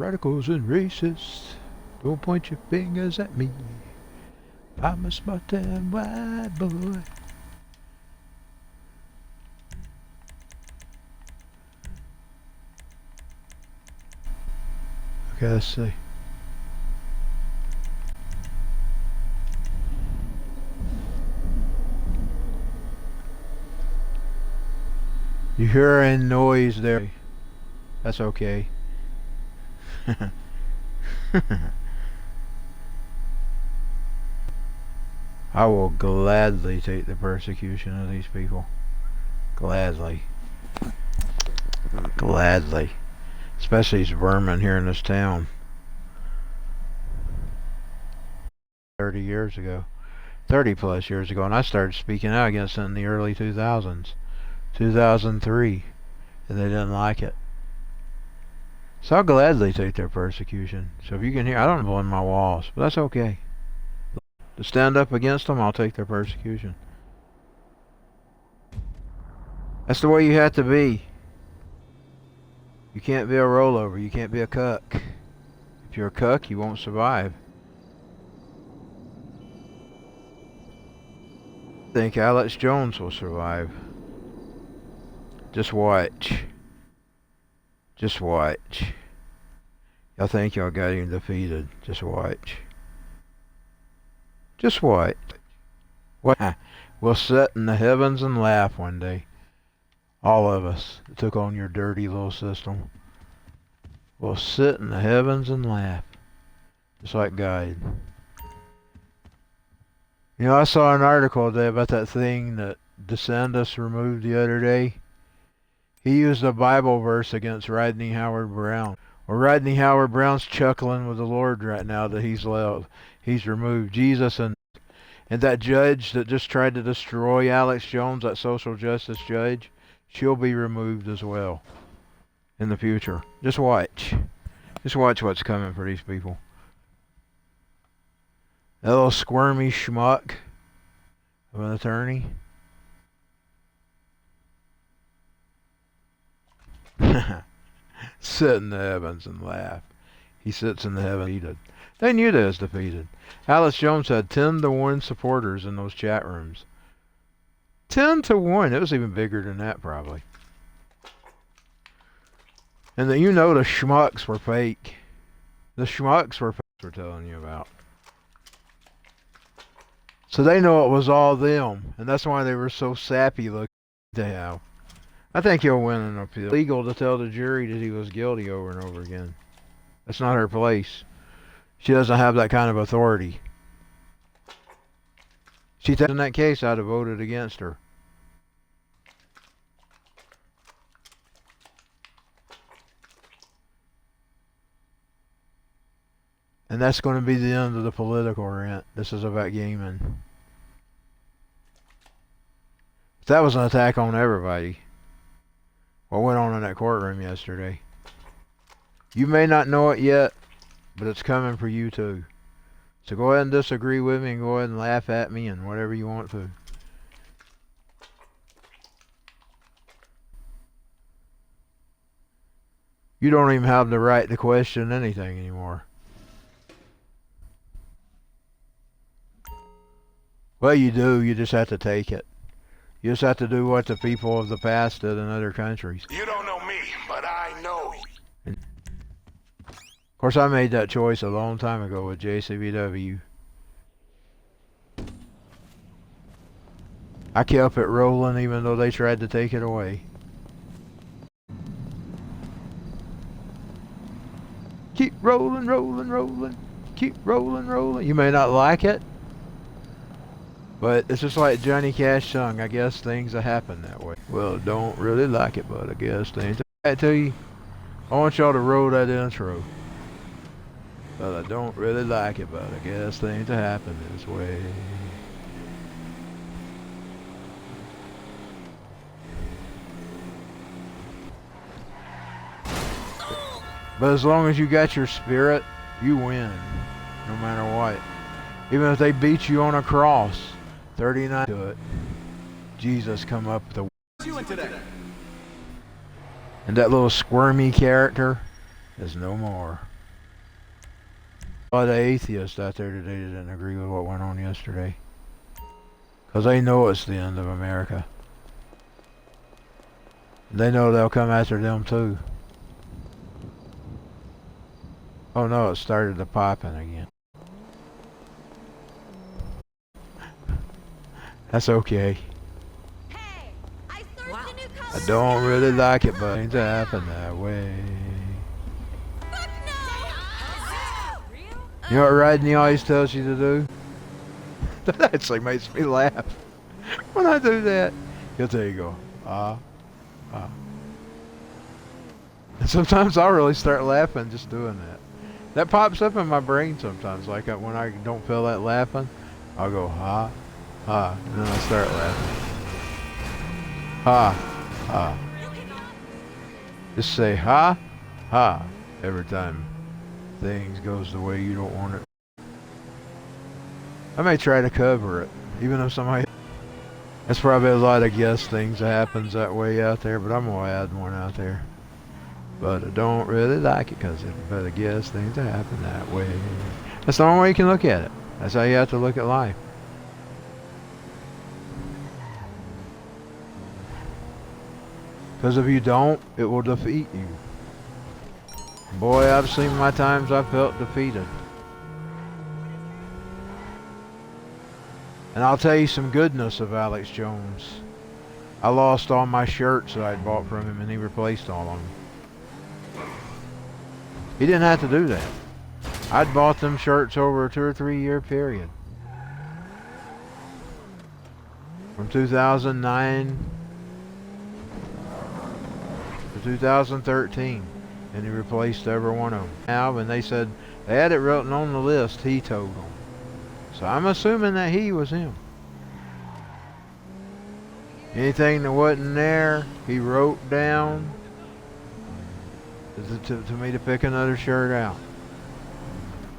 radicals and racists, don't point your fingers at me. I'm a smart and white boy. Okay, let's see. You hear a noise there. That's okay. I will gladly take the persecution of these people. Gladly. Gladly. Especially these vermin here in this town. 30 years ago. 30 plus years ago. And I started speaking out against it in the early 2000s. 2003. And they didn't like it. So I'll gladly take their persecution. So if you can hear, I don't blow in my walls. But that's okay. To stand up against them, I'll take their persecution. That's the way you have to be. You can't be a rollover. You can't be a cuck. If you're a cuck, you won't survive. I think Alex Jones will survive. Just watch. Just watch. Y'all think y'all got him defeated. Just watch. Just watch. What? We'll sit in the heavens and laugh one day. All of us that took on your dirty little system. We'll sit in the heavens and laugh. Just like God. You know, I saw an article today about that thing that DeSantis removed the other day. He used a Bible verse against Rodney Howard-Browne. Well, Rodney Howard-Browne's chuckling with the Lord right now that he's removed Jesus, and that judge that just tried to destroy Alex Jones, that social justice judge, she'll be removed as well in the future. Just watch. Just watch what's coming for these people. That little squirmy schmuck of an attorney. Sit in the heavens and laugh. He sits in the heavens defeated. They knew they was defeated. Alex Jones had 10-to-1 supporters in those chat rooms. 10-to-1. It was even bigger than that probably. And the schmucks were fake. The schmucks were fake we're telling you about. So they know it was all them. And that's why they were so sappy looking to have. I think he'll win an appeal. It's legal to tell the jury that he was guilty over and over again. That's not her place. She doesn't have that kind of authority. In that case, I'd have voted against her. And that's going to be the end of the political rant. This is about gaming. That was an attack on everybody. What went on in that courtroom yesterday? You may not know it yet, but it's coming for you too. So go ahead and disagree with me and go ahead and laugh at me and whatever you want to. You don't even have the right to question anything anymore. Well, you do. You just have to take it. You just have to do what the people of the past did in other countries. You don't know me, but I know you. Of course, I made that choice a long time ago with JCVW. I kept it rolling even though they tried to take it away. Keep rolling, rolling, rolling. Keep rolling, rolling. You may not like it. But it's just like Johnny Cash sung, I guess things will happen that way. Well, don't really like it, but I guess things. I tell you, I want y'all to roll that intro. But I don't really like it, but I guess things will happen this way. But as long as you got your spirit, you win. No matter what. Even if they beat you on a cross. 39 to it. Jesus come up the and that little squirmy character is no more. A lot of atheists out there today that didn't agree with what went on yesterday. Because they know it's the end of America. They know they'll come after them too. Oh no, it started to popping again. That's okay. Hey, I searched the new I color. don't really like it, but things happen that way. Fuck no! You know what riding always tells you to do? That actually makes me laugh. When I do that, he'll tell you go, ah. And sometimes I'll really start laughing just doing that. That pops up in my brain sometimes. Like when I don't feel that laughing, I'll go, ha, ha. And then I start laughing. Ha, ha. Just say ha, ha every time things goes the way you don't want it. I may try to cover it, even if somebody... That's probably a lot of guess things that happens that way out there, but I'm going to add one out there. But I don't really like it because it's better guess things that happen that way. That's the only way you can look at it. That's how you have to look at life. Because if you don't, it will defeat you. Boy, I've seen my times I felt defeated. And I'll tell you some goodness of Alex Jones. I lost all my shirts that I'd bought from him and he replaced all of them. He didn't have to do that. I'd bought them shirts over a 2 or 3 year period. From 2009 to 2013. And he replaced every one of them. Now, when they said they had it written on the list, he told them. So I'm assuming that he was him. Anything that wasn't there, he wrote down to me to pick another shirt out.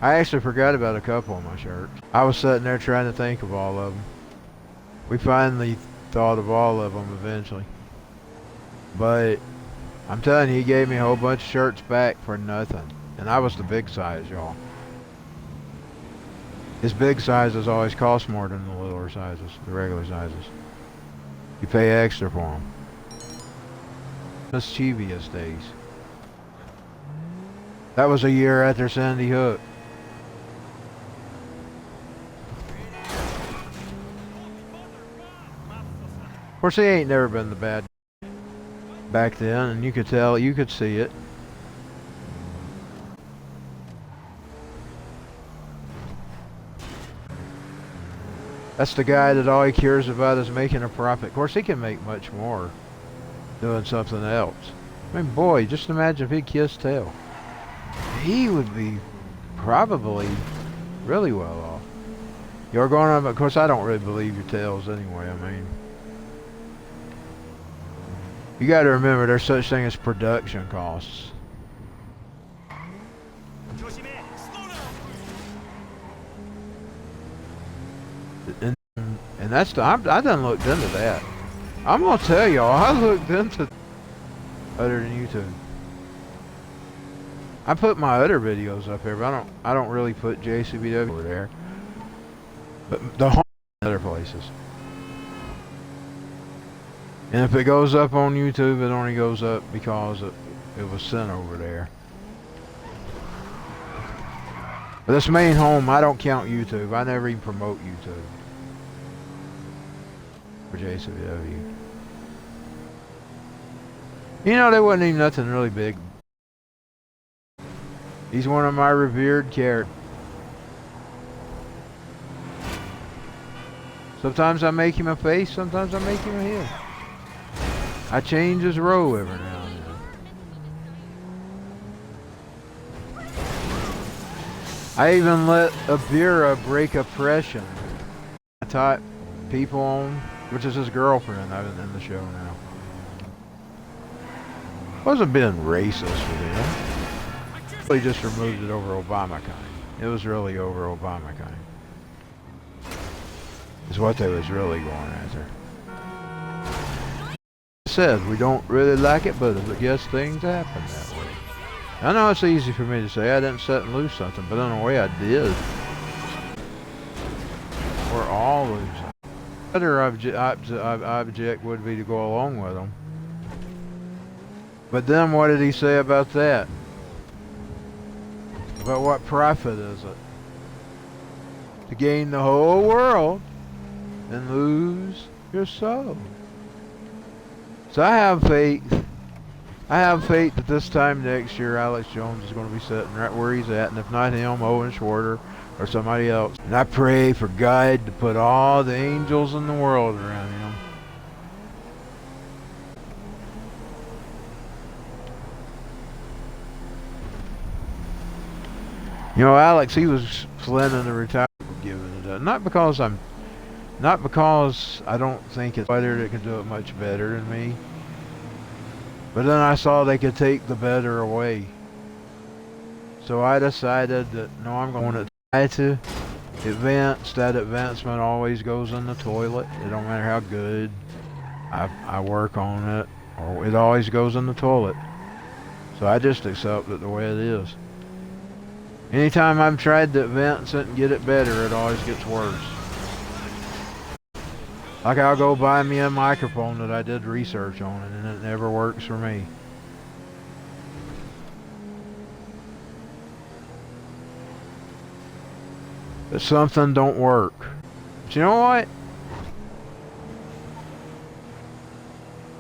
I actually forgot about a couple of my shirts. I was sitting there trying to think of all of them. We finally thought of all of them eventually. But I'm telling you, he gave me a whole bunch of shirts back for nothing. And I was the big size, y'all. His big sizes always cost more than the littler sizes, the regular sizes. You pay extra for them. Mischievous days. That was a year after Sandy Hook. Of course, he ain't never been the bad back then, and you could tell, you could see it. That's the guy that all he cares about is making a profit. Of course, he can make much more doing something else. I mean, boy, just imagine if he kissed tail. He would be probably really well off. You're going on, of course, I don't really believe your tales anyway. I mean, you got to remember there's such thing as production costs. And that's the, I done looked into that. I'm gonna tell y'all, I looked into other than YouTube. I put my other videos up here, but I don't really put JCBW over there. But the whole other places. And if it goes up on YouTube, it only goes up because it was sent over there. But this main home, I don't count YouTube. I never even promote YouTube for JCBW. You know, there wasn't even nothing really big. He's one of my revered characters. Sometimes I make him a face, sometimes I make him a head. I change his row every now and then. I even let Abira break oppression. I taught people on, which is his girlfriend, I'm in the show now. Wasn't being racist with him. They just removed it over Obamacare. It was really over Obamacare. Is what they was really going after. Said we don't really like it, but I guess things happen that way. I know it's easy for me to say I didn't set and lose something, but in a way I did. We're all losing. Other object would be to go along with them. But then what did he say about that? About what profit is it? To gain the whole world and lose your soul. So I have faith. I have faith that this time next year Alex Jones is going to be sitting right where he's at, and if not him, Owen Schwarter or somebody else. And I pray for God to put all the angels in the world around him. You know, Alex, he was planning to retire, giving it up. Not because I don't think it's better that can do it much better than me. But then I saw they could take the better away. So I decided that, no, I'm going to try to advance. That advancement always goes in the toilet. It don't matter how good I work on it, or it always goes in the toilet. So I just accept it the way it is. Anytime I've tried to advance it and get it better, it always gets worse. Like I'll go buy me a microphone that I did research on and it never works for me. But something don't work. But you know what?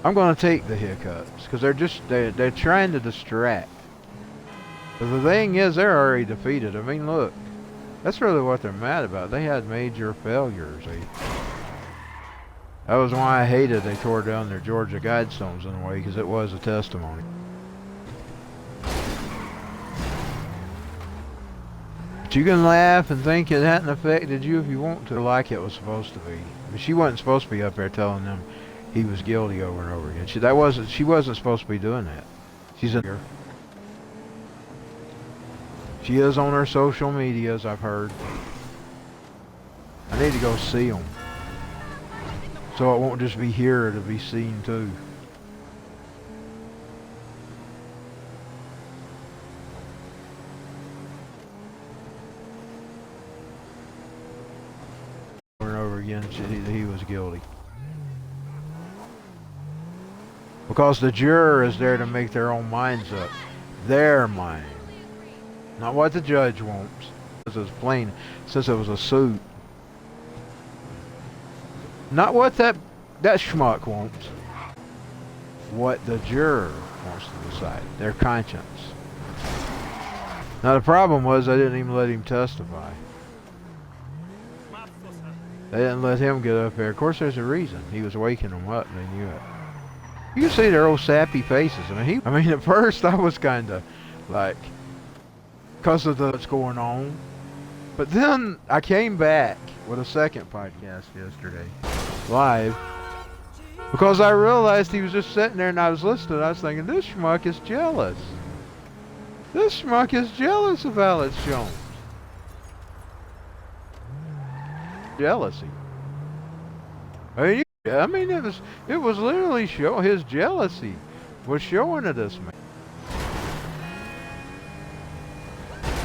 I'm gonna take the hiccups because they're trying to distract. But the thing is, they're already defeated. I mean, look, that's really what they're mad about. They had major failures. That was why I hated they tore down their Georgia Guidestones in a way, because it was a testimony. But you can laugh and think it hadn't affected you if you want to, like it was supposed to be. But she wasn't supposed to be up there telling them he was guilty over and over again. She wasn't supposed to be doing that. She's in here. She is on her social medias, I've heard. I need to go see them. So it won't just be here, it'll be seen too. Over and over again, he was guilty. Because the juror is there to make their own minds up. Their mind. Not what the judge wants. This is plain, since it was a suit. Not what that schmuck wants. What the juror wants to decide. Their conscience. Now the problem was they didn't even let him testify. They didn't let him get up there. Of course there's a reason. He was waking them up and they knew it. You can see their old sappy faces. I mean at first I was kind of like, because of what's going on. But then I came back with a second podcast yesterday, live, because I realized he was just sitting there and I was listening. I was thinking, this schmuck is jealous. This schmuck is jealous of Alex Jones. Jealousy. I mean, it was literally his jealousy was showing to this man.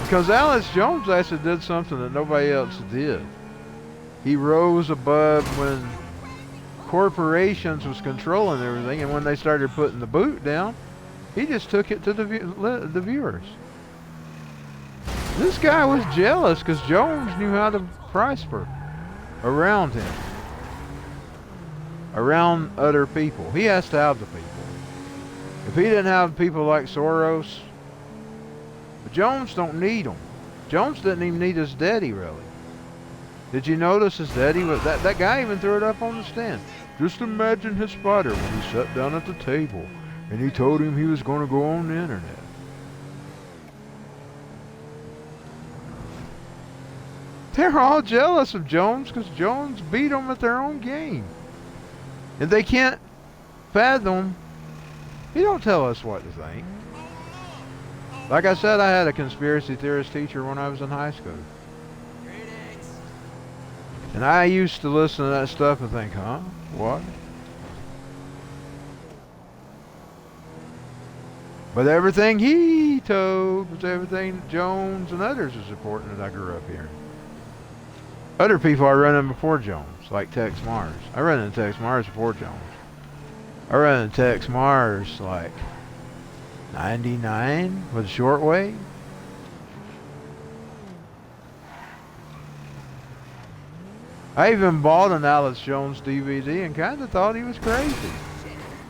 Because Alex Jones actually did something that nobody else did. He rose above when corporations was controlling everything, and when they started putting the boot down, he just took it to the viewers. This guy was jealous because Jones knew how to prosper around him, around other people. He has to have the people. If he didn't have people like Soros, but Jones don't need them. Jones didn't even need his daddy, really. Did you notice his daddy was that guy even threw it up on the stand? Just imagine his father when he sat down at the table and he told him he was going to go on the internet. They're all jealous of Jones because Jones beat them at their own game. And they can't fathom. He don't tell us what to think. Like I said, I had a conspiracy theorist teacher when I was in high school. And I used to listen to that stuff and think, huh? What? But everything he Toad was everything that Jones and others are supporting that I grew up hearing. Other people I run in before Jones, like Tex Mars. I run into Tex Mars before Jones. I run into Tex Mars like 99 with shortwave. I even bought an Alex Jones DVD and kind of thought he was crazy.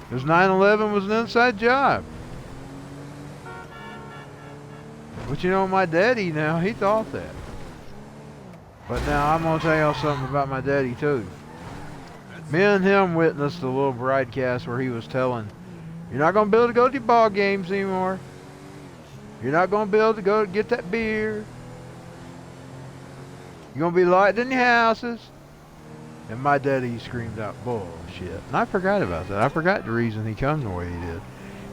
Because 9/11 was an inside job. But you know, my daddy now, he thought that. But now I'm going to tell y'all something about my daddy too. Me and him witnessed a little broadcast where he was telling, you're not going to be able to go to ball games anymore. You're not going to be able to go get that beer. You're going to be locked in your houses. And my daddy screamed out, bullshit. And I forgot about that. I forgot the reason he come the way he did.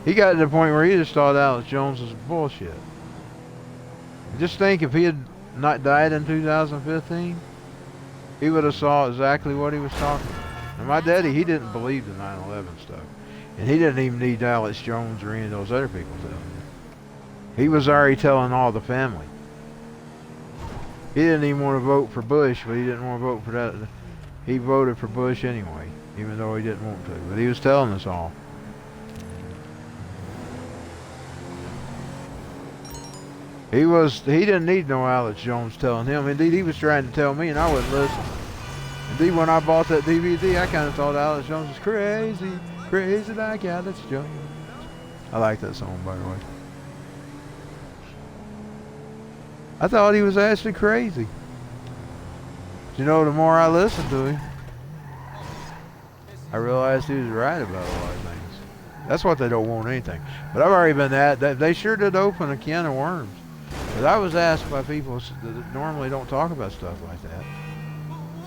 He got to the point where he just thought Alex Jones was bullshit. Just think, if he had not died in 2015, he would have saw exactly what he was talking about. And my daddy, he didn't believe the 9/11 stuff. And he didn't even need Alex Jones or any of those other people telling him. He was already telling all the family. He didn't even want to vote for Bush, but he didn't want to vote for that. He voted for Bush anyway, even though he didn't want to. But he was telling us all. He didn't need no Alex Jones telling him. Indeed, he was trying to tell me and I wouldn't listen. Indeed, when I bought that DVD, I kind of thought Alex Jones was crazy. Crazy like Alex Jones. I like that song, by the way. I thought he was actually crazy. You know, the more I listened to him, I realized he was right about a lot of things. That's what they don't want anything. But I've already been at that. They sure did open a can of worms. But I was asked by people that normally don't talk about stuff like that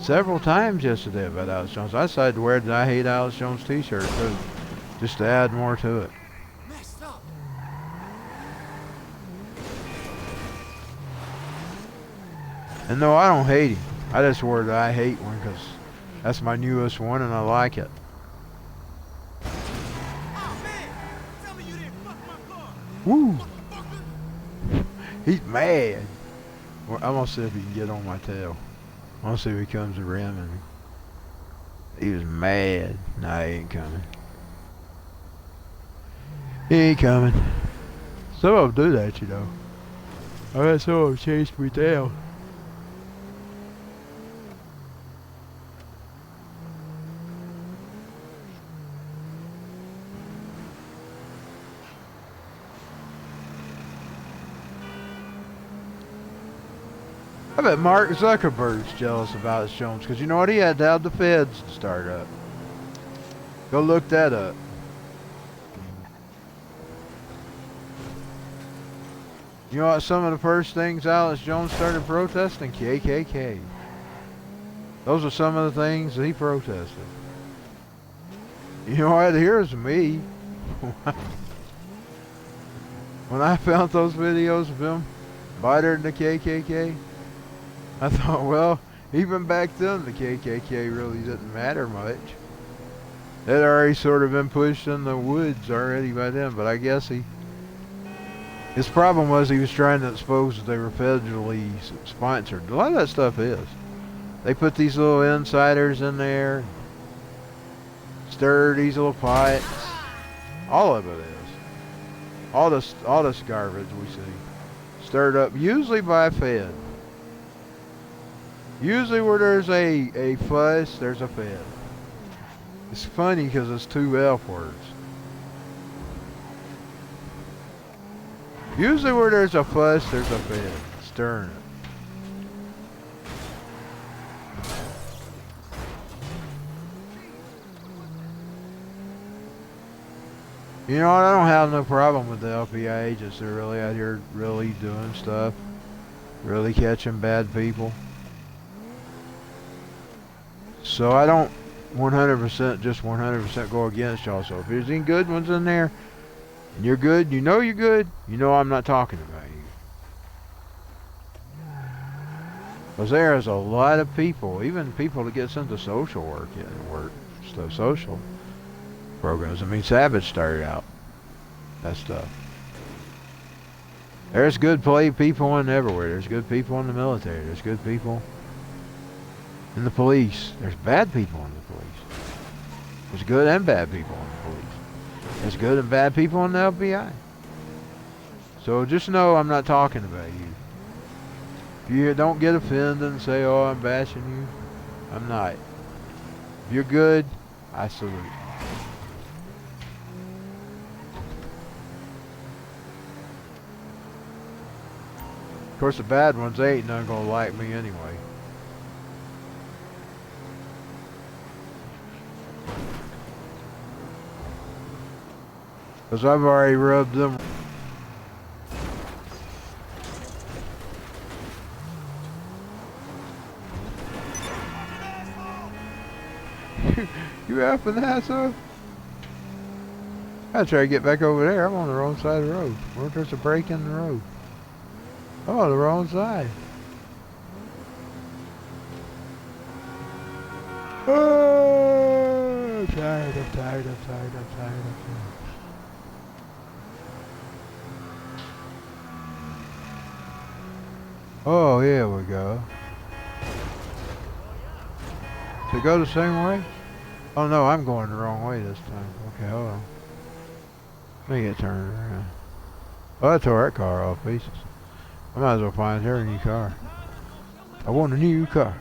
several times yesterday about Alex Jones. I decided to wear the I Hate Alex Jones t-shirt too, just to add more to it. And no, I don't hate him. I just wore the I Hate one because that's my newest one and I like it. Woo! He's mad. Well, I'm gonna see if he can get on my tail. I'm gonna see if he comes around and he was mad. Nah, he ain't coming. He ain't coming. Some of them do that, you know. I bet some of them chased me tail. I bet Mark Zuckerberg's jealous about Alex Jones because you know what? He had to have the feds to start up. Go look that up. You know what? Some of the first things Alex Jones started protesting? KKK. Those are some of the things that he protested. You know what? Here's me. When I found those videos of him bothering the KKK, I thought, well, even back then the KKK really didn't matter much. They'd already sort of been pushed in the woods already by then, but I guess his problem was he was trying to expose that they were federally sponsored. A lot of that stuff is. They put these little insiders in there, stir these little pots. All of it is. All this garbage we see, stirred up usually by a Fed. Usually where there's a fuss, there's a Fed. It's funny because it's two F words. Usually where there's a fuss, there's a Fed stirring it. You know what? I don't have no problem with the FBI agents. They're really out here really doing stuff. Really catching bad people. So I don't 100% go against y'all. So if there's any good ones in there, and you're good, you know I'm not talking about you. Because there's a lot of people, even people that gets into social work, stuff, social programs. I mean, Savage started out that stuff. There's good people in everywhere. There's good people in the military. There's good people in the police. There's bad people in the police. There's good and bad people in the police. There's good and bad people in the FBI. So just know I'm not talking about you. If you don't get offended and say, oh, I'm bashing you, I'm not. If you're good, I salute. Of course, the bad ones, they ain't none gonna like me anyway. Because I've already rubbed them. You effing asshole. I try to get back over there. I'm on the wrong side of the road. What if there's a break in the road? Oh, the wrong side. Oh, I'm tired. Oh, here we go. To go the same way? Oh no, I'm going the wrong way this time. Okay, hold on. Let me get turned around. Oh, I tore that car off pieces. I might as well find her a new car. I want a new car.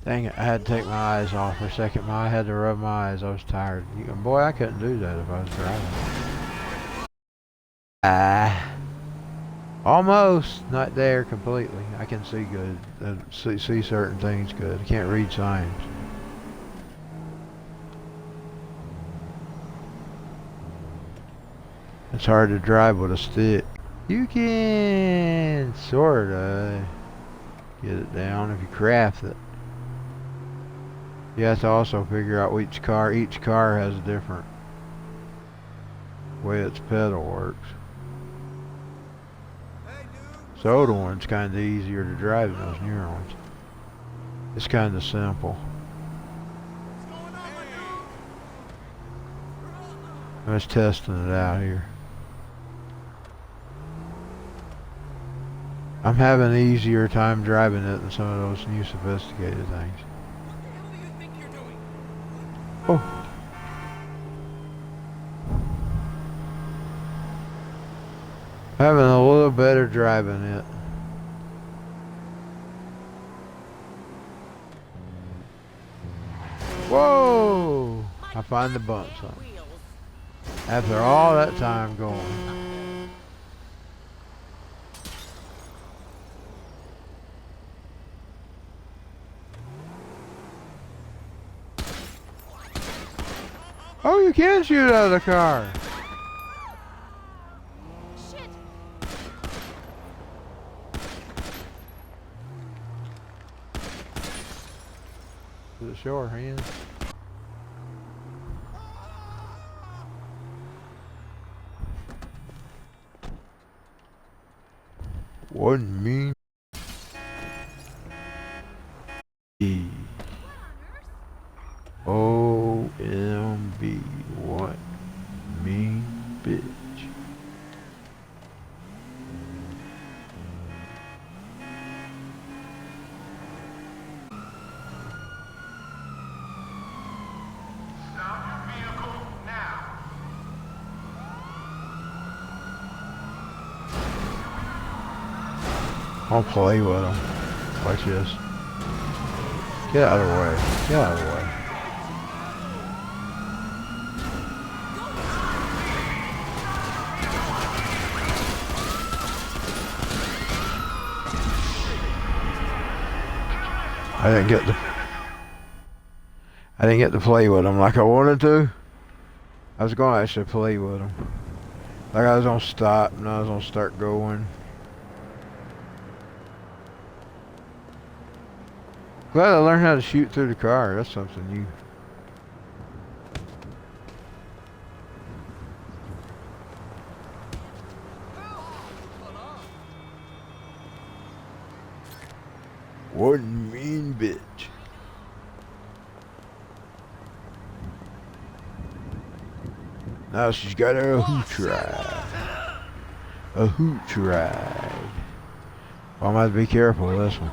Dang it, I had to take my eyes off for a second. I had to rub my eyes. I was tired. Boy, I couldn't do that if I was driving. Almost. Not there completely. I can see good. See certain things good. I can't read signs. It's hard to drive with a stick. You can sorta get it down if you craft it. You have to also figure out which car. Each car has a different way its pedal works. The older one's kind of easier to drive than those newer ones. It's kind of simple. I'm just testing it out here. I'm having an easier time driving it than some of those new sophisticated things. Oh. Having a little better driving it. Whoa! I find the bumps on. After all that time going. Oh, you can shoot out of the car. Shit. To the shore hand. One mean OMB, what mean bitch. Stop your vehicle now. I'll play with them. Watch this. Get out of the way. Get out of the way. I didn't get to play with them like I wanted to. I was going to actually play with them. Like I was going to stop and I was going to start going. Glad I learned how to shoot through the car. That's something new. One mean bitch. Now she's got her a hooch ride. A hooch ride. Well, I might be careful with this one.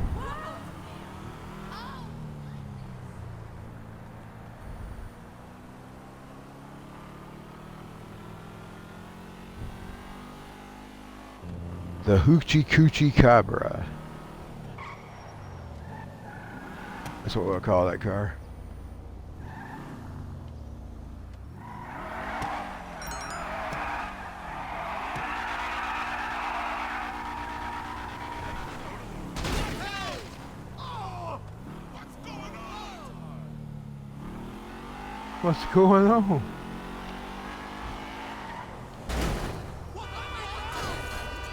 The Hoochie Coochie Cabra. That's what we'll call that car. What's going on?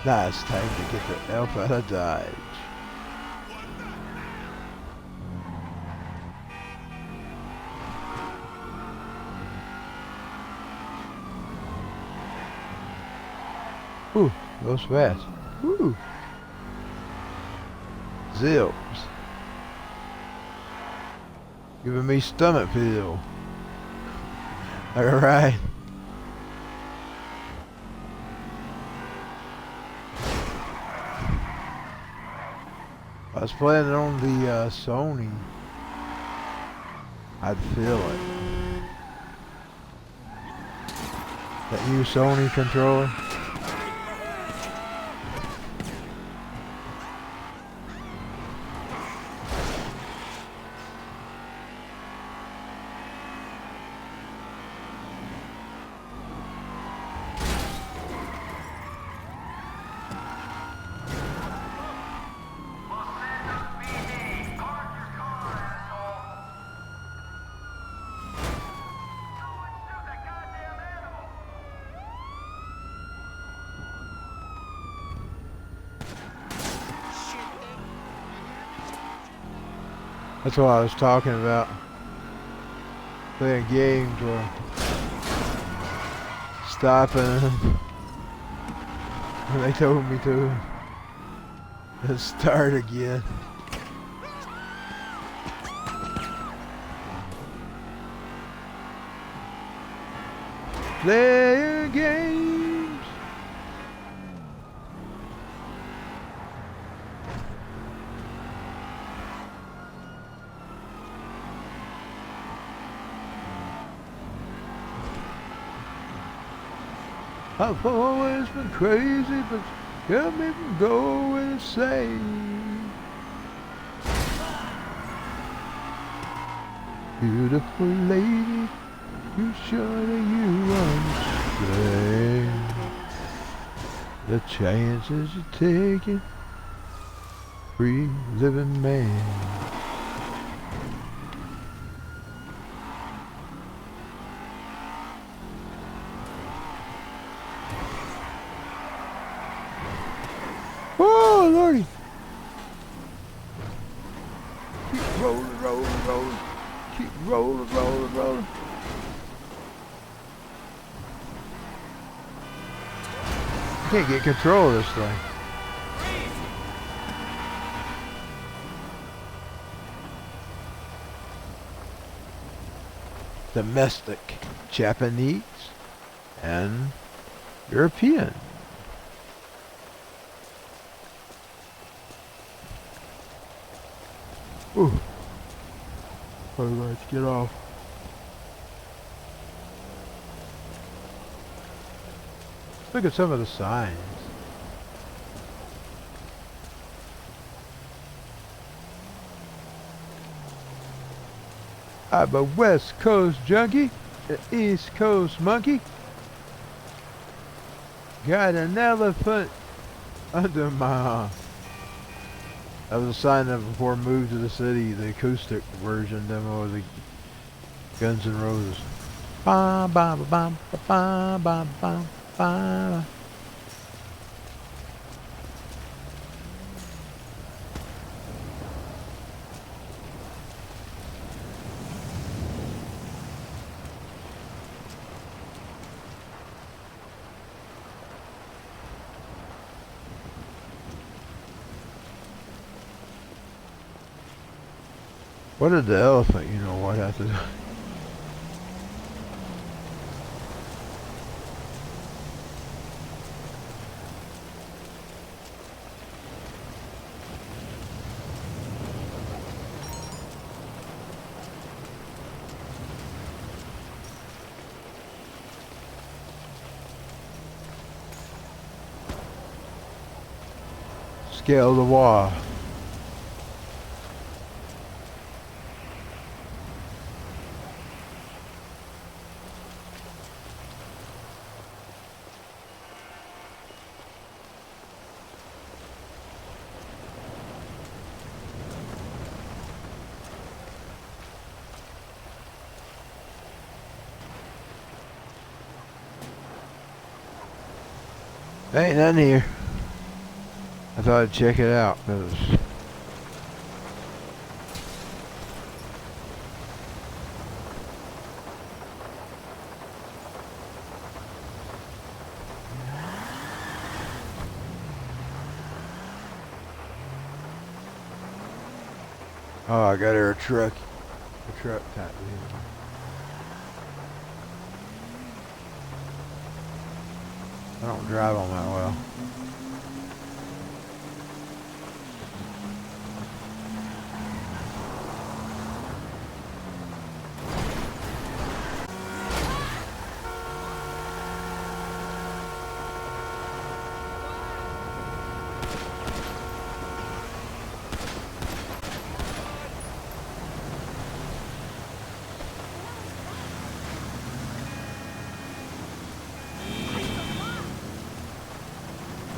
Now it's time to get the elf out of Dodge. Ooh, goes fast. Ooh. Zips. Giving me stomach feel. Alright. I was playing it on the Sony. I'd feel it. That new Sony controller. That's what I was talking about. Playing games or stopping when they told me to and start again. Playing games. I've always been crazy, but kept me from going insane. Beautiful lady, you surely you understand the chances you're taking, free living man. Oh, Lordy! Keep rolling, rolling, rolling. Keep rolling, rolling, rolling. Can't get control of this thing. Domestic, Japanese, and European. Ooh. Oh, let's get off. Look at some of the signs. I'm a West Coast junkie, an East Coast monkey. Got an elephant under my arm. That was a sign that before we moved to the city, the acoustic version demo of the Guns N' Roses. Ba ba ba ba ba ba ba ba. What did the elephant, you know what, have to do? Scale the wall. Ain't nothing here. I thought I'd check it out, cause oh, I got her a truck type vehicle. I don't drive on that well.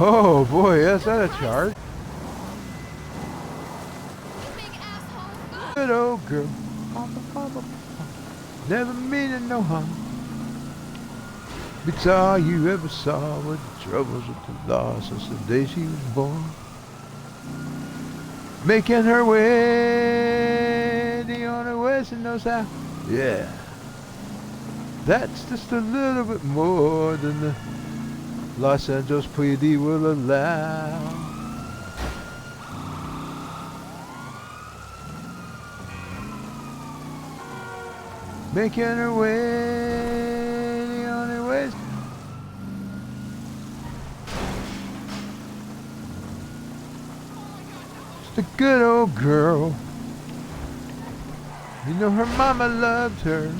Oh boy, is that a charge? You big asshole. Good old girl. Never meaning no harm. It's all you ever saw with the troubles with the loss since the day she was born. Making her way, the only way she knows how. Yeah. That's just a little bit more than the Los Angeles PD will allow. Making her way, the only way. Just a good old girl. You know her mama loved her.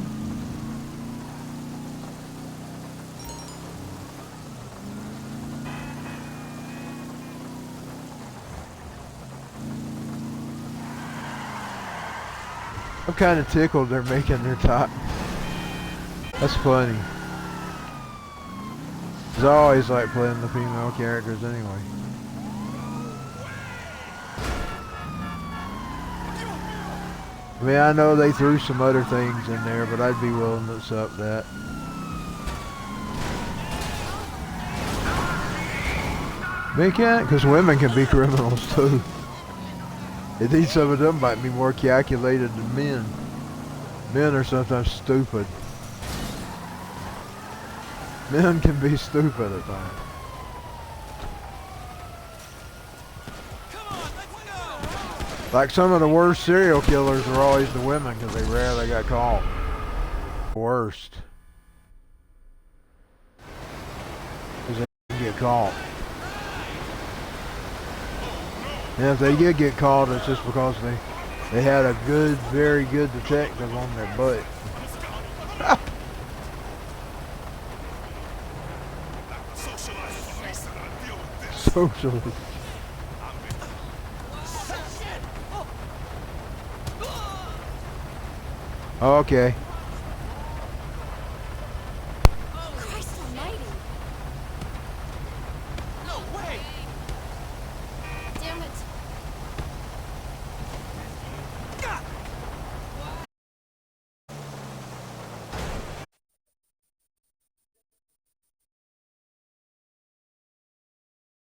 I'm kind of tickled they're making their top. That's funny. 'Cause I always like playing the female characters anyway. I mean, I know they threw some other things in there, but I'd be willing to accept that. They can't, because women can be criminals too. I think some of them might be more calculated than men. Men are sometimes stupid. Men can be stupid at times. Like some of the worst serial killers are always the women because they rarely got caught. Worst. Because they didn't get caught. And if they did get caught, it's just because they had a good, very good detective on their butt. Socialist. Okay.